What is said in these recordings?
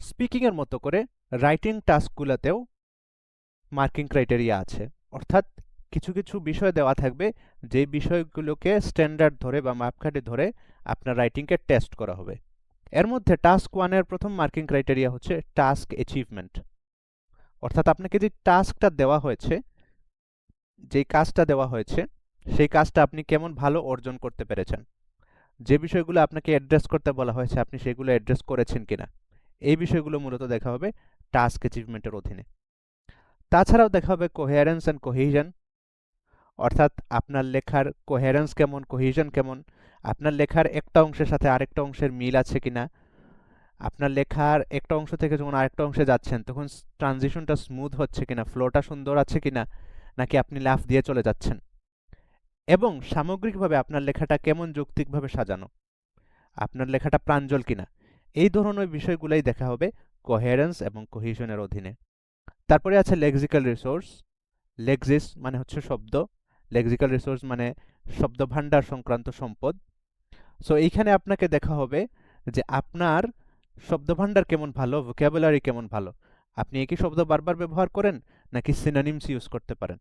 স্পিকিংয়ের মতো করে writing টাস্কগুলোতেও marking criteria আছে, অর্থাৎ কিছু কিছু বিষয় দেওয়া থাকবে যে বিষয়গুলোকে স্ট্যান্ডার্ড ধরে বা মাপকাঠি ধরে আপনার রাইটিংকে টেস্ট করা হবে। এর মধ্যে টাস্ক 1-এর প্রথম মার্কিং ক্রাইটেরিয়া হচ্ছে টাস্ক অ্যাচিভমেন্ট, অর্থাৎ আপনাকে যে টাস্কটা দেওয়া হয়েছে, যেই কাজটা দেওয়া হয়েছে সেই কাজটা আপনি কেমন ভালো অর্জন করতে পেরেছেন, যে বিষয়গুলো আপনাকে অ্যাড্রেস করতে বলা হয়েছে আপনি সেগুলো অ্যাড্রেস করেছেন কিনা, এই বিষয়গুলো মূলত দেখা হবে টাস্ক অ্যাচিভমেন্টের অধীনে। তাছাড়াও দেখা হবে কোহেরেন্স অ্যান্ড কোহেশন, অর্থাৎ আপনার লেখার কোহেরেন্স কেমন, কোহেশন কেমন, আপনার লেখার একটা অংশের সাথে আরেকটা অংশের মিল আছে কিনা, আপনার লেখার একটা অংশ থেকে যখন আরেকটা অংশে যাচ্ছেন তখন ট্রানজিশনটা স্মুথ হচ্ছে কিনা, ফ্লোটা সুন্দর আছে কিনা, নাকি আপনি লাফ দিয়ে চলে যাচ্ছেন, এবং সামগ্রিকভাবে আপনার লেখাটা কেমন যৌক্তিকভাবে সাজানো, আপনার লেখাটা প্রাঞ্জল কিনা, এই ধরনের বিষয়গুলোই দেখা হবে কোহেরেন্স এবং কোহেশনের অধীনে। তারপরে আছে লেক্সিক্যাল রিসোর্স। লেক্সিস মানে হচ্ছে শব্দ, লেক্সিক্যাল রিসোর্স মানে শব্দ ভাণ্ডার সংক্রান্ত সম্পদ। সো এইখানে আপনাকে দেখা হবে যে আপনার শব্দ ভাণ্ডার কেমন ভালো, ভোকাবুলারি কেমন ভালো, আপনি একই শব্দ বারবার ব্যবহার করেন নাকি সিনোনিমস ইউজ করতে পারেন।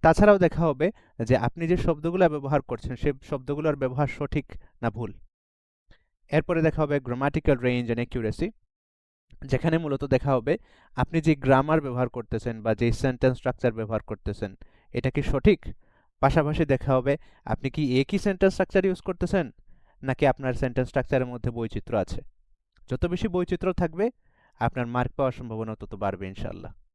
তাছাড়াও দেখা হবে যে আপনি যে শব্দগুলো ব্যবহার করছেন সেই শব্দগুলোর ব্যবহার সঠিক না ভুল। এরপরে দেখা হবে গ্রামাটিক্যাল রেঞ্জ অ্যান্ড অ্যাকিউরেসি, যেখানে মূলত দেখা হবে আপনি যে গ্রামার ব্যবহার করতেছেন বা যে সেন্টেন্স স্ট্রাকচার ব্যবহার করতেছেন এটা কি সঠিক। পাশাপাশি দেখা হবে আপনি কি একই সেন্টেন্স স্ট্রাকচার ইউজ করতেছেন নাকি আপনার সেন্টেন্স স্ট্রাকচারের মধ্যে বৈচিত্র্য আছে। যত বেশি বৈচিত্র্য থাকবে আপনার মার্ক পাওয়ার সম্ভাবনা তত বাড়বে ইনশাআল্লাহ।